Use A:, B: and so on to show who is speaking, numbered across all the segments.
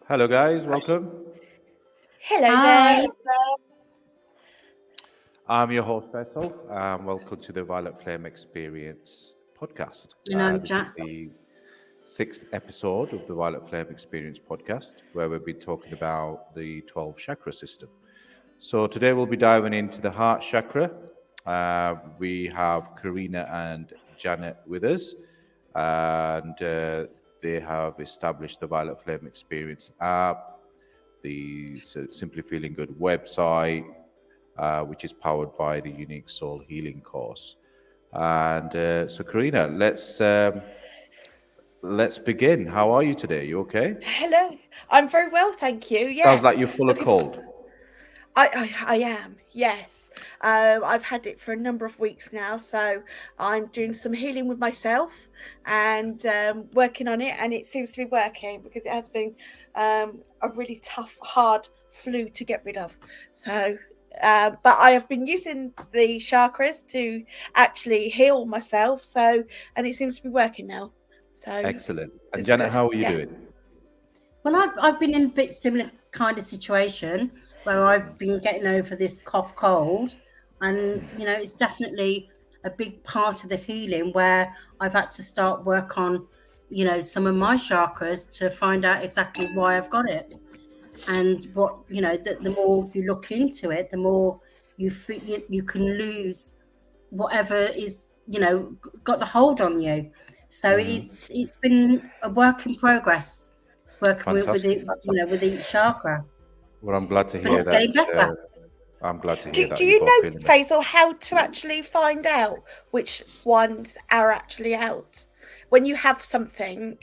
A: Hello, guys. Welcome.
B: Hello there.
C: Hi,
A: I'm your host, Faisal. Welcome to the Violet Flame Experience podcast.
C: and I'm
A: This is
C: Jack.
A: the sixth episode of the Violet Flame Experience podcast, where we'll be talking about the 12 chakra system. So today we'll be diving into the heart chakra. We have Karina and Janet with us, and they have established the Violet Flame Experience app, the Simply Feeling Good website, which is powered by the Unique Soul Healing course. And so, Karina, let's begin. How are you today? You okay?
B: Hello. I'm very well, thank you.
A: Sounds like
B: Yes.
A: you're full of
B: Looking.
A: cold.
B: I am. Yes. I've had it for a number of weeks now, so I'm doing some healing with myself and working on it, and it seems to be working because it has been a really tough, hard flu to get rid of. So. But I have been using the chakras to actually heal myself, and it seems to be working now. So
A: Excellent. And
B: it's
A: Janet,
B: good.
A: how are you
B: Yeah.
A: doing?
C: Well, I've been in a bit similar kind of situation where I've been getting over this cough cold, and it's definitely a big part of the healing where I've had to start work on, some of my chakras to find out exactly why I've got it, and what the more you look into it, the more you can lose whatever is got the hold on you. So it's been a work in progress working with
A: Fantastic.
C: it, with each chakra,
A: Well, I'm glad to
C: but
A: hear
C: it's
A: that.
C: getting better.
A: I'm glad to hear
B: Do
A: that you're
B: you
A: both
B: know,
A: feeling better.
B: Faisal, how to actually find out which ones are actually out? When you have something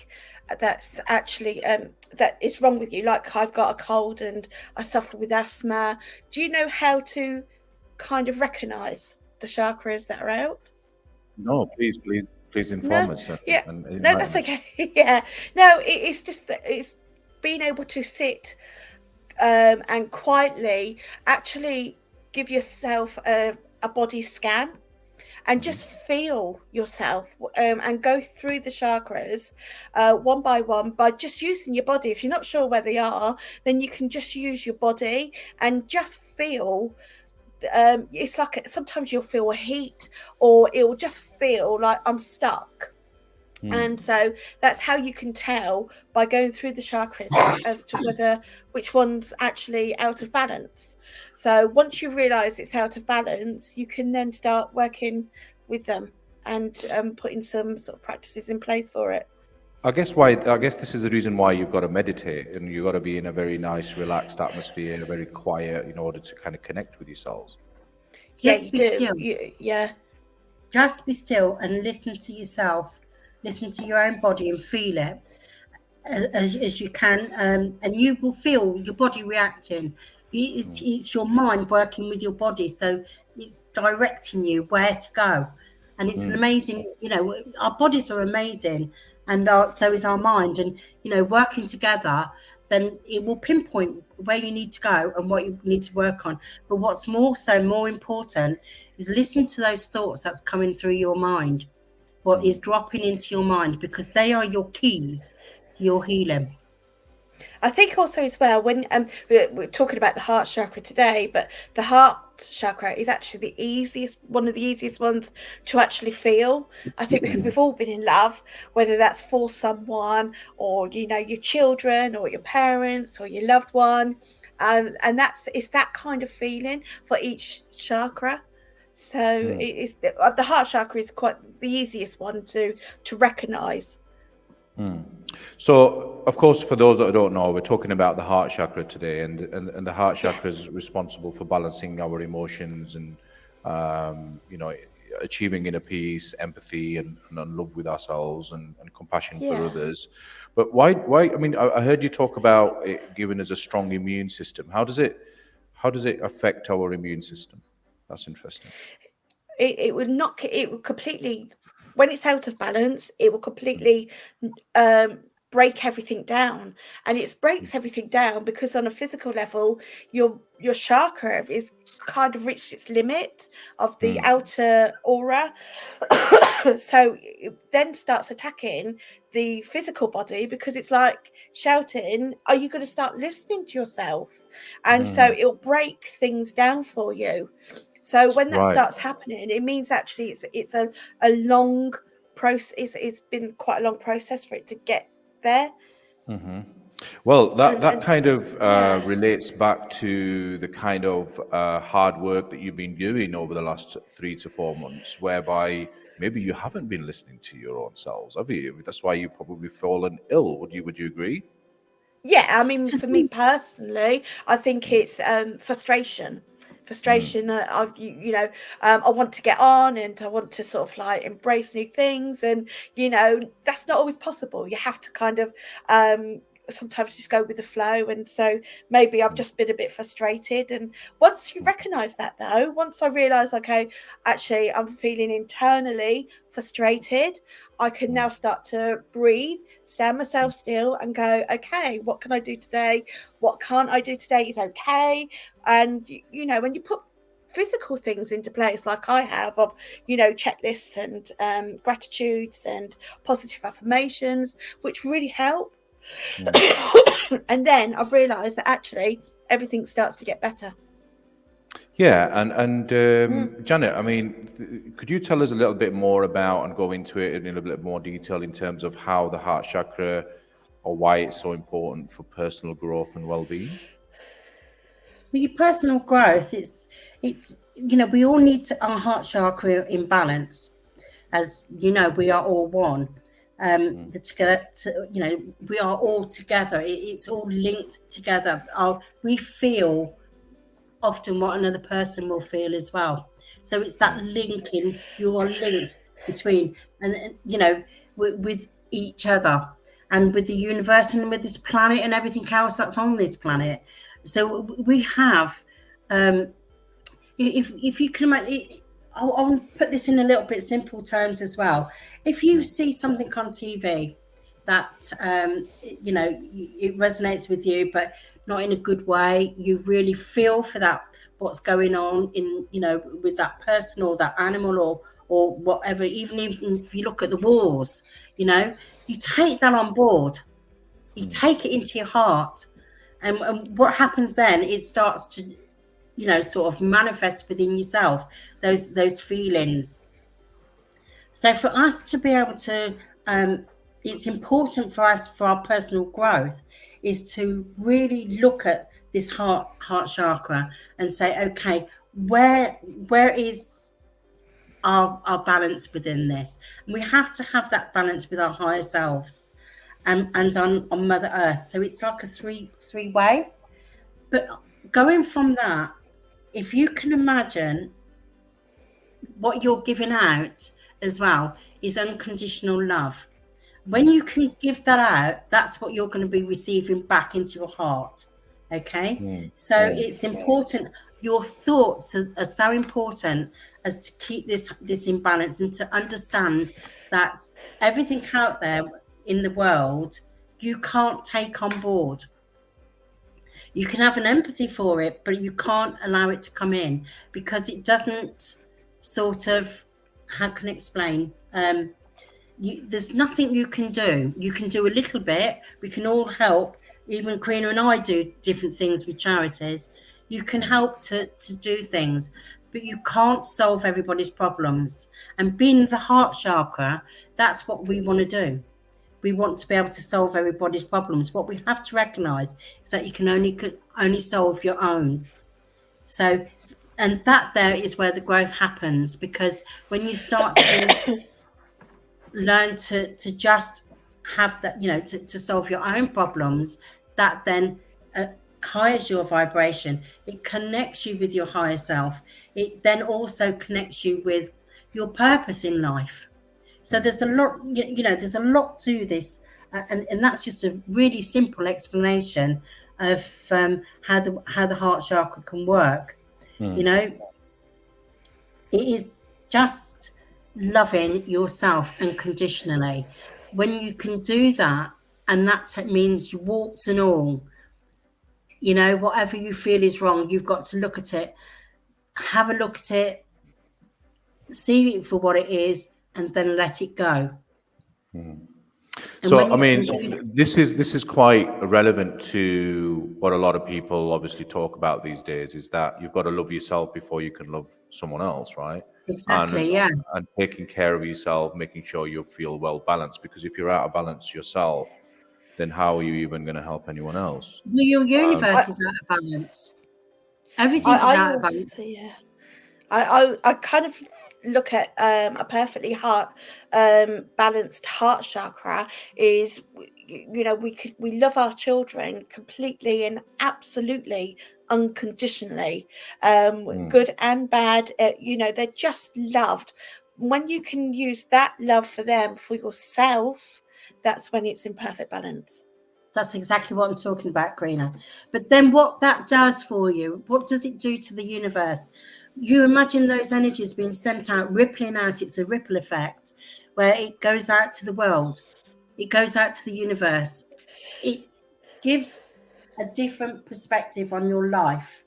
B: that's actually that is wrong with you, like I've got a cold and I suffer with asthma, do you know how to kind of recognise the chakras that are out?
A: No, please inform
B: No,
A: us
B: yeah,
A: and
B: no,
A: enlighten
B: that's
A: us.
B: okay. Yeah, no, it's just that it's being able to sit and quietly actually give yourself a body scan and just feel yourself and go through the chakras one by one by just using your body. If you're not sure where they are, then you can just use your body and just feel. It's like sometimes you'll feel a heat, or it will just feel like I'm stuck. And so that's how you can tell by going through the chakras as to whether which one's actually out of balance. So once you realize it's out of balance, you can then start working with them and putting some sort of practices in place for it.
A: I guess this is the reason why you've got to meditate and you've got to be in a very nice, relaxed atmosphere, very quiet in order to kind of connect with yourselves.
B: Yeah,
C: Just
B: you
C: be
B: do.
C: still.
B: Yeah.
C: Just be still and listen to yourself. Listen to your own body and feel it as you can, and you will feel your body reacting. It's your mind working with your body, so it's directing you where to go. And it's an amazing, our bodies are amazing, and so is our mind. And working together, then it will pinpoint where you need to go and what you need to work on. But what's more important is listen to those thoughts that's coming through your mind, what is dropping into your mind, because they are your keys to your healing.
B: I think also as well when we're talking about the heart chakra today, but the heart chakra is actually one of the easiest ones to actually feel. I think because we've all been in love, whether that's for someone or your children or your parents or your loved one, and it's that kind of feeling for each chakra. So it is the heart chakra is quite the easiest one to recognize.
A: So, of course, for those that don't know, we're talking about the heart chakra today, and the heart chakra
B: Yes.
A: is responsible for balancing our emotions and, you know, achieving inner peace, empathy, and love with ourselves and compassion for
B: Yeah.
A: others. But why? I mean, I heard you talk about it giving us a strong immune system. How does it affect our immune system? That's interesting.
B: It would completely, when it's out of balance, it will completely um break everything down. And it breaks everything down because on a physical level, your chakra is kind of reached its limit of the outer aura. So it then starts attacking the physical body, because it's like shouting, are you going to start listening to yourself? And so it'll break things down for you. So when that starts happening, it means actually it's a long process. It's been quite a long process for it to get there.
A: Well, that kind of relates back to the kind of hard work that you've been doing over the last 3 to 4 months, whereby maybe you haven't been listening to your own selves, have you? That's why you've probably fallen ill. Would you agree?
B: Yeah, I mean, for me personally, I think it's frustration. I want to get on, and I want to sort of like embrace new things, and that's not always possible. You have to kind of sometimes just go with the flow, and so maybe I've just been a bit frustrated. And once you recognize that, though, once I realize, okay, actually I'm feeling internally frustrated, I can now start to breathe, stand myself still, and go, okay, what can I do today? What can't I do today is okay. And when you put physical things into place, like I have, of checklists and gratitudes and positive affirmations, which really help. And then I've realized that actually everything starts to get better.
A: Yeah, and Janet, I mean, could you tell us a little bit more about, and go into it in a little bit more detail in terms of how the heart chakra, or why it's so important for personal growth and well-being?
C: With your personal growth, it's we all need our heart chakra in balance. As we are all one. We are all together. It's all linked together. We feel often what another person will feel as well. So it's that linking. You are linked between and with each other, and with the universe, and with this planet and everything else that's on this planet. So we have, if you can imagine, I'll put this in a little bit simple terms as well. If you see something on TV that it resonates with you, but not in a good way, you really feel for that, what's going on in with that person or that animal or whatever. Even if you look at the wars, you take that on board, you take it into your heart, and what happens then? It starts to sort of manifest within yourself those feelings. So for us to be able to, it's important for us, for our personal growth, is to really look at this heart chakra and say, okay, where is our balance within this? And we have to have that balance with our higher selves and on Mother Earth. So it's like a three-way. But going from that, if you can imagine, what you're giving out as well is unconditional love. When you can give that out, that's what you're going to be receiving back into your heart. Okay? So it's important. Your thoughts are so important, as to keep this in balance, and to understand that everything out there in the world, you can't take on board. You can have an empathy for it, but you can't allow it to come in, because it doesn't sort of, how can I explain? There's nothing you can do. You can do a little bit. We can all help. Even Karina and I do different things with charities. You can help to do things, but you can't solve everybody's problems. And being the heart chakra, that's what we want to do. We want to be able to solve everybody's problems. What we have to recognize is that you can only solve your own. So, and that there is where the growth happens, because when you start to learn to just have that, to solve your own problems, that then higher your vibration. It connects you with your higher self. It then also connects you with your purpose in life. So there's a lot, there's a lot to this, and that's just a really simple explanation of how the heart chakra can work. It is just loving yourself unconditionally. When you can do that, and that means warts and all. You know, whatever you feel is wrong, you've got to look at it, have a look at it, see it for what it is, and then let it go. And
A: So,
C: when
A: I
C: you
A: mean,
C: can do-
A: this is quite relevant to what a lot of people obviously talk about these days. Is that you've got to love yourself before you can love someone else, right?
C: exactly, yeah.
A: And taking care of yourself, making sure you feel well balanced. Because if you're out of balance yourself, then how are you even going to help anyone else?
C: Well, your universe
B: I,
C: is out of balance. Everything is
B: I
C: out of balance.
B: also, yeah. I kind of look at a perfectly balanced heart chakra is, you know, we love our children completely and absolutely unconditionally, good and bad, you know, they're just loved. When you can use that love for them for yourself, that's when it's in perfect balance.
C: That's exactly what I'm talking about, Karina. But then what that does for you, what does it do to the universe? You imagine those energies being sent out, rippling out. It's a ripple effect where it goes out to the world. It goes out to the universe. It gives a different perspective on your life.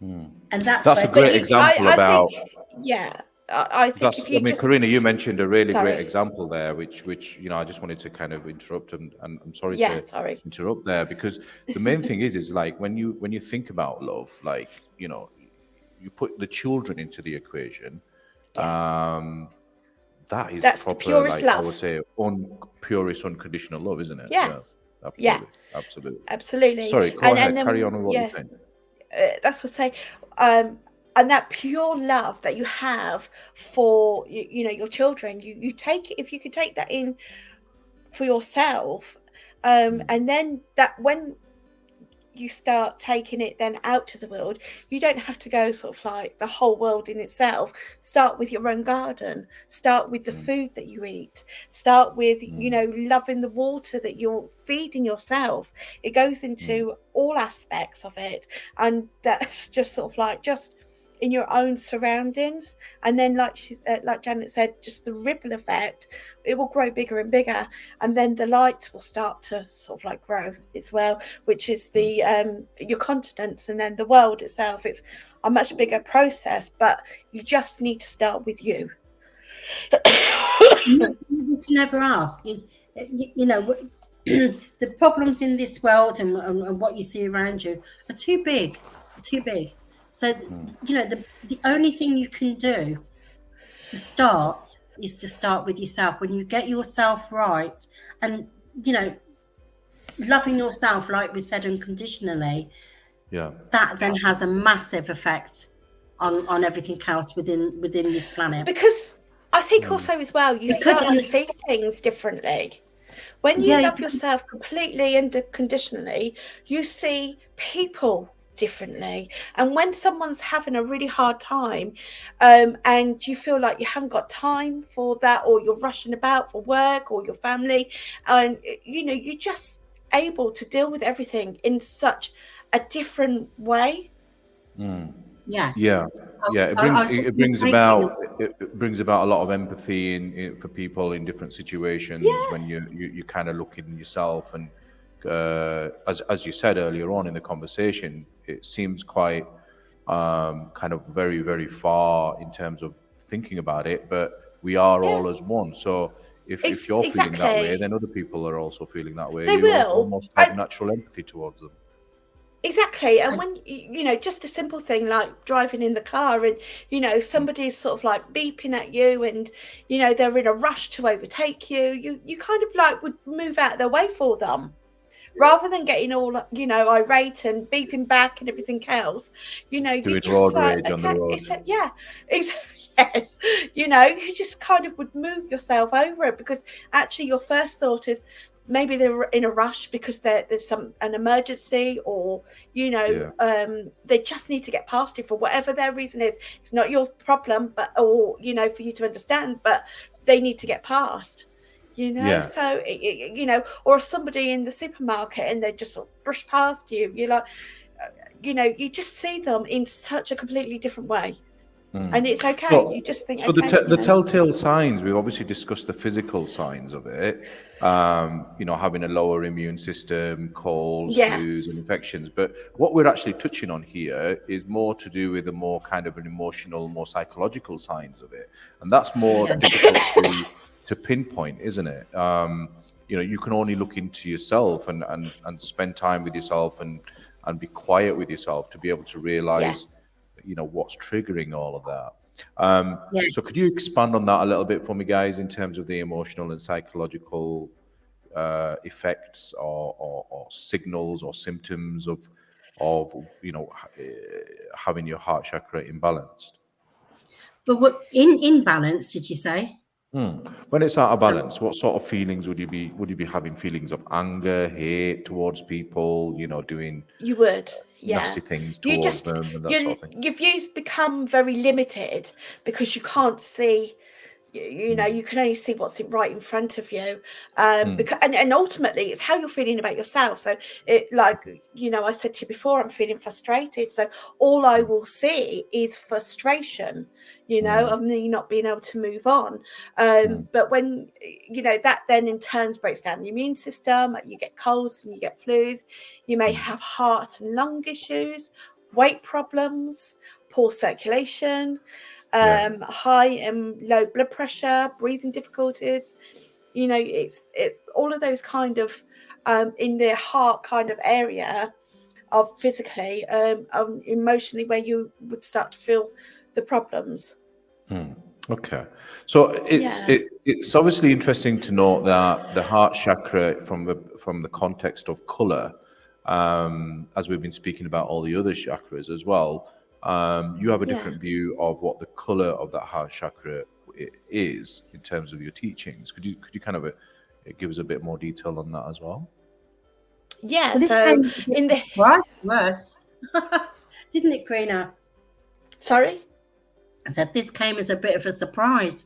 C: And that's
A: That's a
C: where
B: But
A: great example
B: I think,
A: about.
B: yeah, I think
A: That's,
B: if
A: I
B: you
A: mean,
B: just,
A: Karina, you mentioned a really great
B: sorry,
A: example there, which I just wanted to kind of interrupt, and I'm sorry
B: yeah,
A: to
B: sorry.
A: interrupt there, because the main thing is like when you think about love, like, you put the children into the equation,
B: Yes,
A: that is
B: that's the
A: proper,
B: purest
A: like I would
B: love.
A: say, purest unconditional love, isn't it? Yeah,
B: Yes, yeah,
A: absolutely, absolutely.
B: absolutely.
A: Sorry, go
B: And
A: ahead, carry
B: then,
A: on with what you're
B: yeah,
A: saying.
B: that's what I say. Um, and that pure love that you have for you know, your children, you take, if you could take that in for yourself, and then that when you start taking it then out to the world, you don't have to go sort of like the whole world in itself. Start with your own garden, start with the food that you eat, start with, you know, loving the water that you're feeding yourself. It goes into all aspects of it, and that's just sort of like just in your own surroundings. And then like Janet said, just the ripple effect, it will grow bigger and bigger, and then the light will start to sort of like grow as well, which is the your continents, and then the world itself. It's a much bigger process, but you just need to start with you.
C: what you never ask is, you know, the problems in this world and what you see around you are too big, too big. So, you know, the only thing you can do to start is to start with yourself. When you get yourself right and, you know, loving yourself, like we said, unconditionally,
A: Yeah.
C: that then has a massive effect on everything else within this planet.
B: Because I think also as well, you
C: Because
B: start to see things differently. When you
C: yeah,
B: love yourself completely and unconditionally, you see people differently. And when someone's having a really hard time, and you feel like you haven't got time for that, or you're rushing about for work or your family, and you know, you're just able to deal with everything in such a different way.
C: yes.
A: Yeah, yeah. It
C: I
A: brings
C: was just
A: it
C: going to
A: brings
C: say,
A: about
C: Karina,
A: it brings about a lot of empathy for people in different situations
B: Yeah,
A: when you kind of look in yourself, and as you said earlier on in the conversation, it seems quite kind of very far in terms of thinking about it, but we are
B: yeah,
A: all as one. So if
B: it's
A: you're feeling that way,
B: exactly.
A: then other people are also feeling that way.
B: They
A: You
B: will.
A: almost have natural empathy towards them.
B: Exactly. And
C: and
B: when, you know, just a simple thing like driving in the car, and, you know, somebody's sort of like beeping at you, and, you know, they're in a rush to overtake you, you kind of like would move out of their way for them. Rather than getting all, you know, irate and beeping back and everything else, you know, you
A: Doing
B: just
A: road
B: like,
A: rage on the
B: okay,
A: road.
B: it's a, yeah, it's, yes, you know, you just kind of would move yourself over it, because actually your first thought is maybe they're in a rush because there's an emergency, or, you know,
A: Yeah.
B: they just need to get past it for whatever their reason is. It's not your problem, but, or, you know, for you to understand, but they need to get past. You know,
A: Yeah.
B: so you know, or somebody in the supermarket and they just sort of brush past you. You're like, you know, you just see them in such a completely different way. And it's okay.
A: So,
B: You just think,
A: so
B: okay,
A: the telltale signs, we've obviously discussed the physical signs of it, having a lower immune system, colds, flus, and
B: yes,
A: infections. But what we're actually touching on here is more to do with the more kind of an emotional, more psychological signs of it. And that's more
C: Yeah.
A: difficult to pinpoint, isn't it? You can only look into yourself and spend time with yourself and be quiet with yourself to be able to
B: yeah,
A: realize what's triggering all of that. So
C: Yes.
A: could you expand on that a little bit for me, guys, in terms of the emotional and psychological effects or signals or symptoms of having your heart chakra imbalanced?
C: But what in balance, did you say?
A: When it's out of balance, what sort of feelings would you be having? Feelings of anger, hate towards people, doing
B: you would. Yeah,
A: nasty things
B: you
A: towards
B: just
A: them and that sort of thing?
B: your views become very limited because you can't see. You can only see what's right in front of you, because and ultimately it's how you're feeling about yourself. So it, like, I said to you before, I'm feeling frustrated, so all I will see is frustration, of me not being able to move on. But when that then in turn breaks down the immune system, you get colds and you get flus, you may have heart and lung issues, weight problems, poor circulation, high and low blood pressure, breathing difficulties. It's all of those kind of in the heart kind of area of physically, emotionally, where you would start to feel the problems.
A: Okay, so
B: Yeah,
A: it's obviously interesting to note that the heart chakra, from the context of color, as we've been speaking about all the other chakras as well, you have a
B: yeah,
A: different view of what the color of that heart chakra is in terms of your teachings. Could you kind of give us a bit more detail on that as well?
B: yeah.
C: Well, this
B: So
C: came as a bit
B: in
C: of a
B: the
C: surprise to us, didn't it, Karina?
B: sorry.
C: I said this came as a bit of a surprise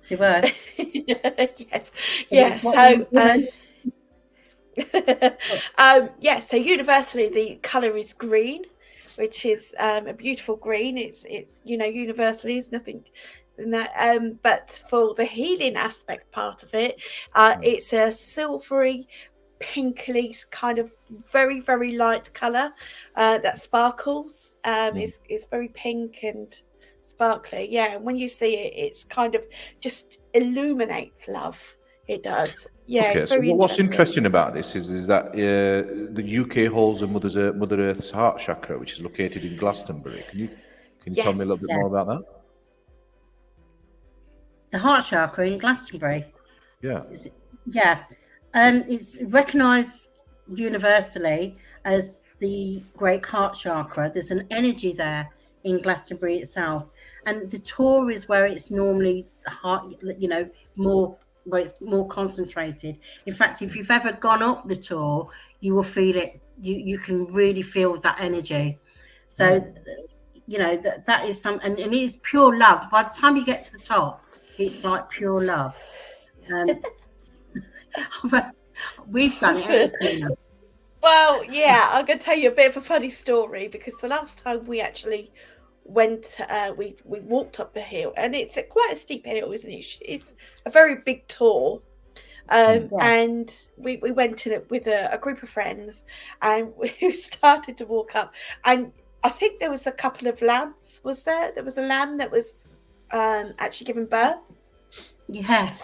C: to us.
B: Yes,
C: But
B: yeah.
C: it's what you
B: So
C: were given.
B: so universally the color is green, which is a beautiful green. It's universally is nothing in that, but for the healing aspect part of it, it's a silvery pinkly kind of very, very light color that sparkles. Is very pink and sparkly. Yeah, and when you see it, it's kind of just illuminates love. It does. Yeah,
A: Okay,
B: it's
A: so
B: very
A: what's
B: interesting.
A: interesting about this is that the UK holds a Mother Earth's heart chakra, which is located in Glastonbury. Can you tell me a
B: Yes.
A: little bit more
C: Yes.
A: about that?
C: The heart chakra in Glastonbury.
A: Yeah.
C: Yeah. It's recognised universally as the great heart chakra. There's an energy there in Glastonbury itself. And the Tor is where it's normally heart, more where it's more concentrated. In fact, if you've ever gone up the Tor, you will feel it. You can really feel that energy. So that is and it is pure love. By the time you get to the top, it's like pure love. We've done it, haven't we, Karina?
B: Well, yeah, I'm going to tell you a bit of a funny story, because the last time we actually went, we walked up the hill, and it's quite a steep hill, isn't it? It's a very big tour.
C: Yeah.
B: And we went in it with a group of friends, and we started to walk up, and I think there was a couple of lambs. Was there? There was a lamb that was actually giving birth.
C: Yeah.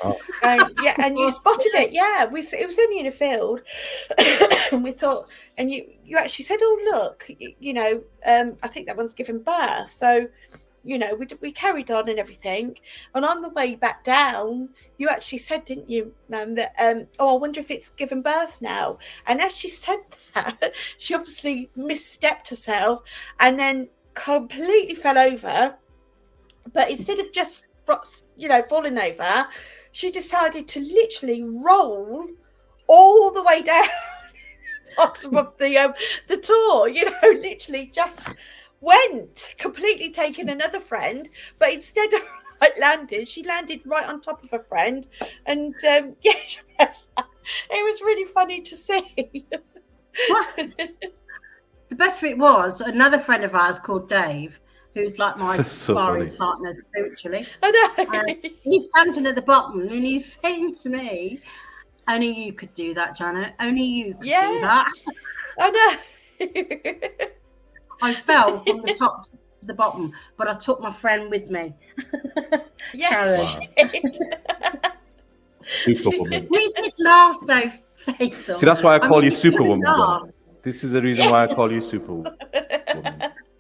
B: Yeah, and you spotted it. Yeah, it was only in a field, and we thought, and you actually said, "Oh, look, I think that one's given birth." So, we carried on and everything, and on the way back down, you actually said, didn't you, ma'am, that oh, I wonder if it's given birth now. And as she said that, she obviously misstepped herself, and completely fell over. But instead of just falling over, she decided to literally roll all the way down bottom of the tour. Literally just went, completely taking another friend, but instead of landing, she landed right on top of a friend, and yes, it was really funny to see.
C: What? The best of it was another friend of ours called Dave, who's like my
A: So
C: sparring
A: funny.
C: partner spiritually.
B: I know.
C: He's standing at the bottom and he's saying to me, only you could do that, Janet. Only you could do
B: Yeah.
C: that.
B: I know.
C: I fell from the top to the bottom, but I took my friend with me.
B: Yes,
C: Karen.
B: she did.
A: Superwoman.
C: We did laugh though, Faisal.
A: See, that's why I call you
C: we did
A: Superwoman.
C: laugh.
A: Janet. This is the reason why I call you Superwoman.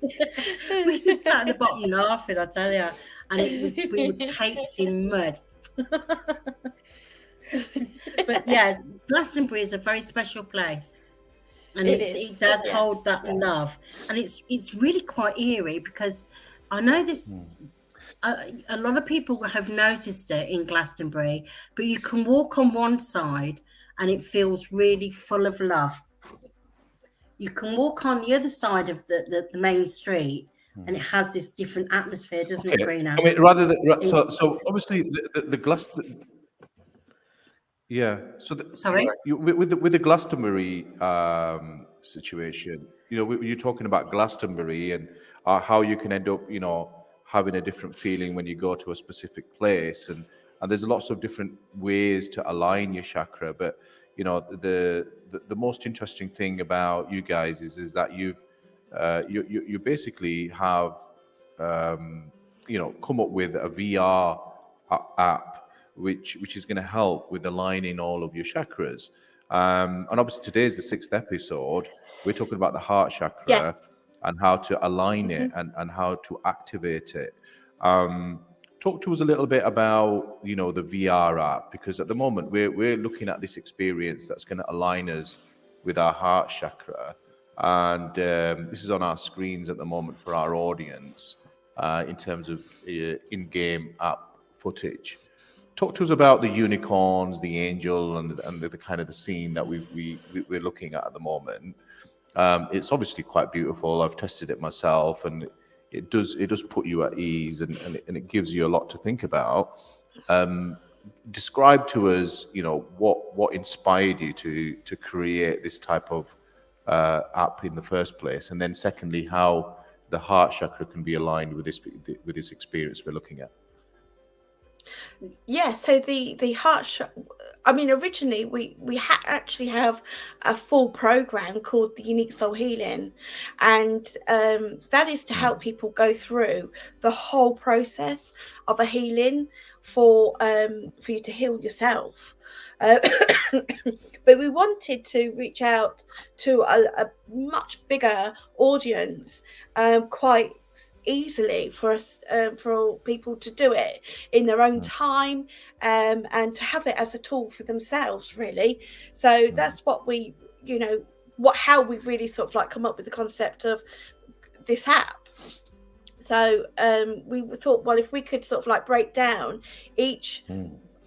C: We just sat at the bottom laughing, I tell you, and we were caked in mud. But yeah, Glastonbury is a very special place, and
B: It
C: it
B: is,
C: does
B: yes.
C: hold that love, and it's really quite eerie because I know this. A lot of people have noticed it in Glastonbury, but you can walk on one side and it feels really full of love. You can walk on the other side of the main street and it has this different atmosphere, doesn't it, Brina?
A: I mean, rather than so obviously the Glastonbury. Yeah. So
C: Sorry?
A: with the Glastonbury situation, you're talking about Glastonbury and how you can end up, having a different feeling when you go to a specific place, and there's lots of different ways to align your chakra. But the most interesting thing about you guys is that you basically have come up with a VR app which is going to help with aligning all of your chakras. And obviously today's the 6th episode. We're talking about the heart chakra.
B: Yes.
A: And how to align it and how to activate it. Talk to us a little bit about the VR app, because at the moment we're looking at this experience that's going to align us with our heart chakra, and this is on our screens at the moment for our audience in terms of in-game app footage. Talk to us about the unicorns, the angel, and the kind of the scene that we're looking at the moment. It's obviously quite beautiful. I've tested it myself, and it does put you at ease, and it gives you a lot to think about. Describe to us, what inspired you to create this type of app in the first place, and then secondly, how the heart chakra can be aligned with this experience we're looking at.
B: Yeah, so the heart I mean, originally we actually have a full program called the Unique Soul Healing, and that is to help people go through the whole process of a healing for you to heal yourself. But we wanted to reach out to a much bigger audience quite easily for us, for people to do it in their own time, and to have it as a tool for themselves, really. So that's what we, how we've really sort of like come up with the concept of this app. So we thought, well, if we could sort of like break down each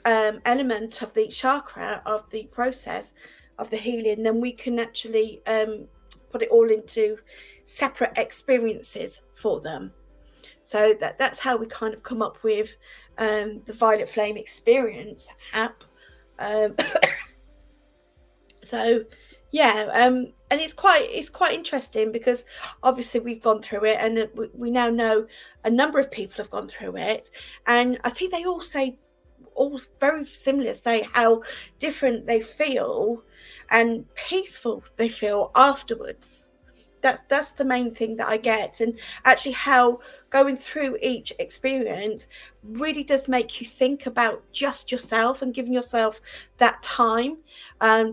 B: element of the chakra of the process of the healing, then we can actually put it all into separate experiences for them. So that's how we kind of come up with the Violet Flame Experience app. So yeah, and it's quite interesting because obviously we've gone through it, and we now know a number of people have gone through it, and I think they all very similar, say how different they feel and peaceful they feel afterwards. That's the main thing that I get, and actually how going through each experience really does make you think about just yourself and giving yourself that time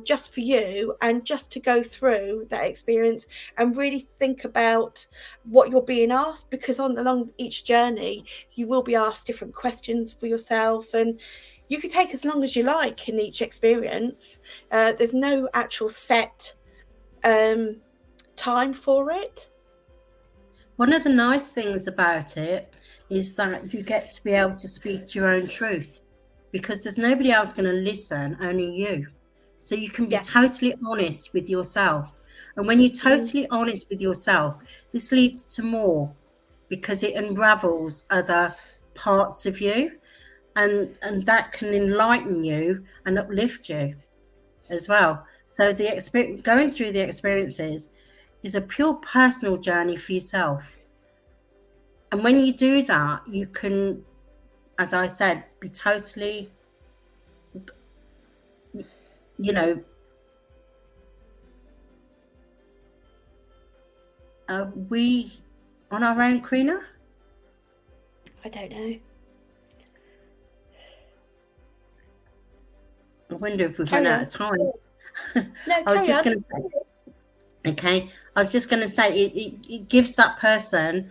B: just for you, and just to go through that experience and really think about what you're being asked, because along each journey you will be asked different questions for yourself, and you can take as long as you like in each experience. There's no actual set time for it.
C: One of the nice things about it is that you get to be able to speak your own truth, because there's nobody else going to listen, only you. So you can be totally honest with yourself. And when you're totally honest with yourself, this leads to more, because it unravels other parts of you, and that can enlighten you and uplift you as well. So the experience, going through the experiences, is a pure personal journey for yourself. And when you do that, you can, as I said, be totally, you know, we on our own, Karina?
B: I don't know.
C: I wonder if we've
B: Carry
C: run
B: on.
C: out of time.
B: No,
C: I was
B: carry
C: just
B: on.
C: going to say, okay, I was just going to say it gives that person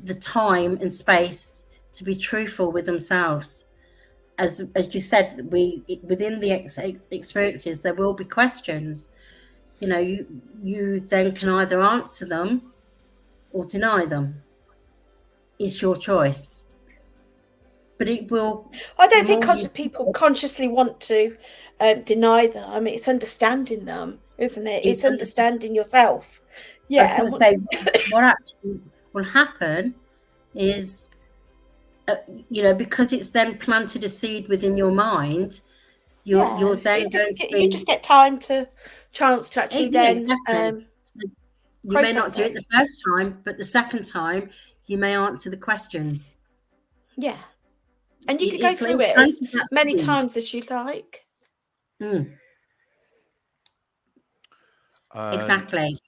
C: the time and space to be truthful with themselves. As you said, within the experiences, there will be questions. You know, you then can either answer them or deny them. It's your choice. But it will.
B: I don't think people consciously want to deny them. I mean, it's understanding them, isn't it? It's understanding yourself. Yeah.
C: I was going to say, what actually will happen is, you know, because it's then planted a seed within your mind, you're then going to be.
B: You just get chance to actually then.
C: Exactly. So you may not do it the first time, but the second time you may answer the questions.
B: Yeah. And you could go through it as many times as you like.
C: Exactly.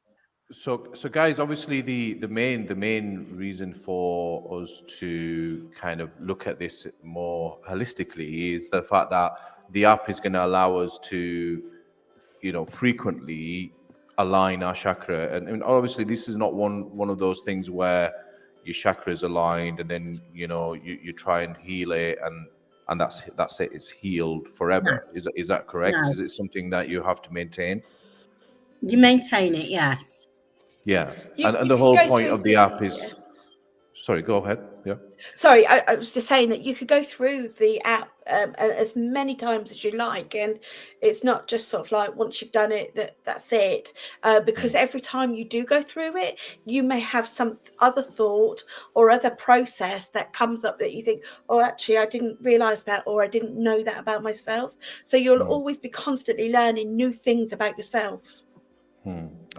A: So guys, obviously the main reason for us to kind of look at this more holistically is the fact that the app is going to allow us to, you know, frequently align our chakra. And obviously this is not one of those things where your chakra is aligned and then, you know, you try and heal it and that's it, it's healed forever. No. Is that correct? No. Is it something that you have to maintain?
C: You maintain it, yes.
A: Yeah. And the whole point of the app is... Yeah. Sorry, go ahead. Yeah.
B: Sorry, I was just saying that you could go through the app as many times as you like, and it's not just sort of like once you've done it that's it. Because every time you do go through it, you may have some other thought or other process that comes up that you think, oh, actually, I didn't realize that, or I didn't know that about myself. So you'll always be constantly learning new things about yourself.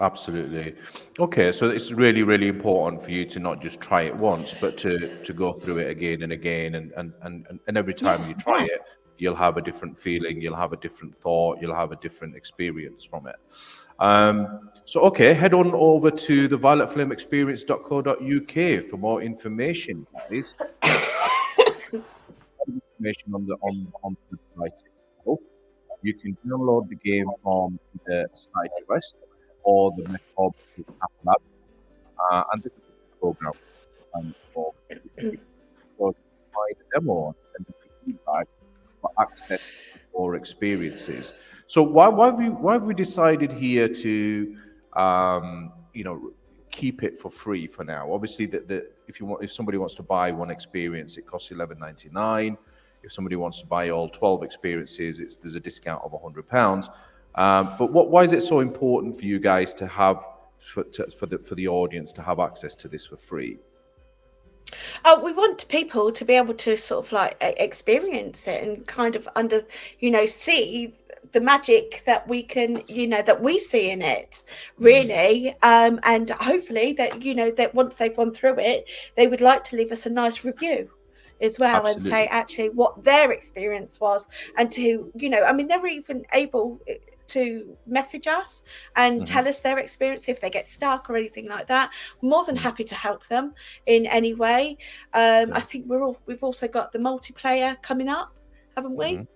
A: Absolutely. Okay, so it's really, really important for you to not just try it once, but to go through it again and again, and every time you try it, you'll have a different feeling, you'll have a different thought, you'll have a different experience from it. So okay, head on over to the violetflameexperience.co.uk for more information, guys. Information on the site itself. You can download the game from the site Quest or the Metcom app, and this is the program. For find a demo and send me feedback for access to more experiences. So why have we decided here to you know, keep it for free for now? Obviously, if somebody wants to buy one experience, it costs $11.99. If somebody wants to buy all 12 experiences, there's a discount of £100. But why is it so important for you guys to have for the audience to have access to this for free?
B: We want people to be able to sort of like experience it and kind of see the magic that we can, that we see in it, really. And hopefully that once they've gone through it, they would like to leave us a nice review as well. Absolutely. And say actually what their experience was, and to, they're even able to message us and tell us their experience if they get stuck or anything like that. More than happy to help them in any way. I think we've also got the multiplayer coming up, haven't we?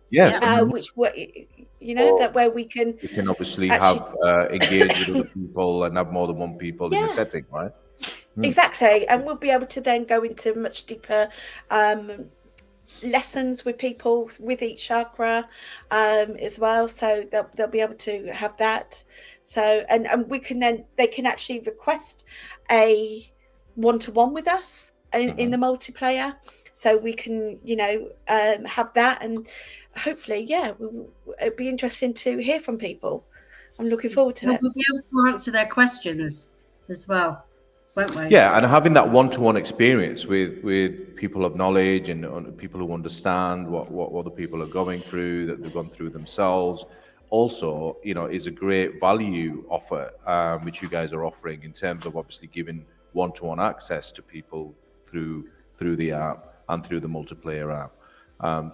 A: Yes.
B: Which that where we can
A: obviously have engage with other people and have more than one people in the setting, right?
B: Exactly. And we'll be able to then go into much deeper lessons with people with each chakra as well, so they'll be able to have that. So and we can then, they can actually request a one-to-one with us in the multiplayer, so we can have that. And hopefully it'd be interesting to hear from people. I'm looking forward to it.
C: We'll be able to answer their questions as well, won't we?
A: Yeah, and having that one-to-one experience with people of knowledge and people who understand what other people are going through, that they've gone through themselves, also, is a great value offer, which you guys are offering in terms of obviously giving one-to-one access to people through the app and through the multiplayer app.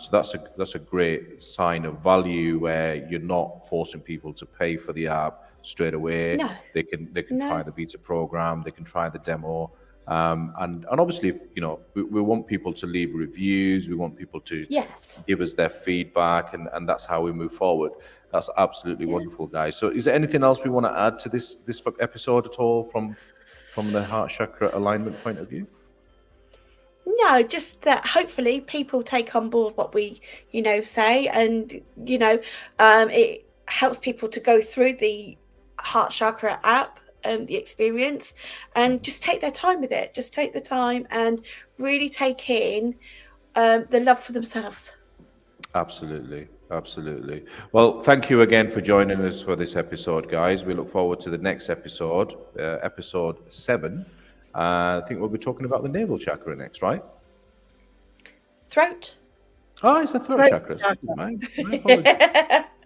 A: So that's a great sign of value, where you're not forcing people to pay for the app straight away.
B: No.
A: They can
B: No.
A: try the beta program, they can try the demo, and obviously, we want people to leave reviews. We want people to
B: Yes.
A: give us their feedback, and that's how we move forward. That's absolutely wonderful, guys. So, is there anything else we want to add to this episode at all from the Heart Chakra alignment point of view?
B: No, just that hopefully people take on board what we, say, and it helps people to go through the Heart Chakra app and the experience, and just take their time with it. Just take the time and really take in the love for themselves.
A: Absolutely. Well, thank you again for joining us for this episode, guys. We look forward to the next episode, episode 7. I think we'll be talking about the navel chakra next, right?
B: Throat.
A: Oh, it's the throat chakra. My apologies.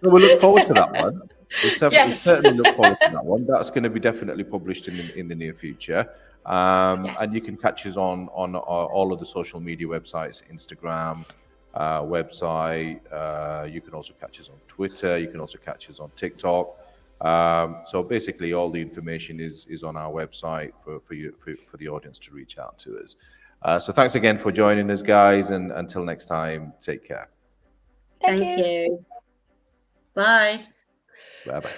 A: Well, we look forward to that one. We certainly look forward to that one. That's going to be definitely published in the near future. And you can catch us on all of the social media websites, Instagram, website. You can also catch us on Twitter. You can also catch us on TikTok. So basically, all the information is on our website for the audience to reach out to us. So thanks again for joining us, guys, and until next time, take care.
C: Thank you. Bye.
A: Bye-bye.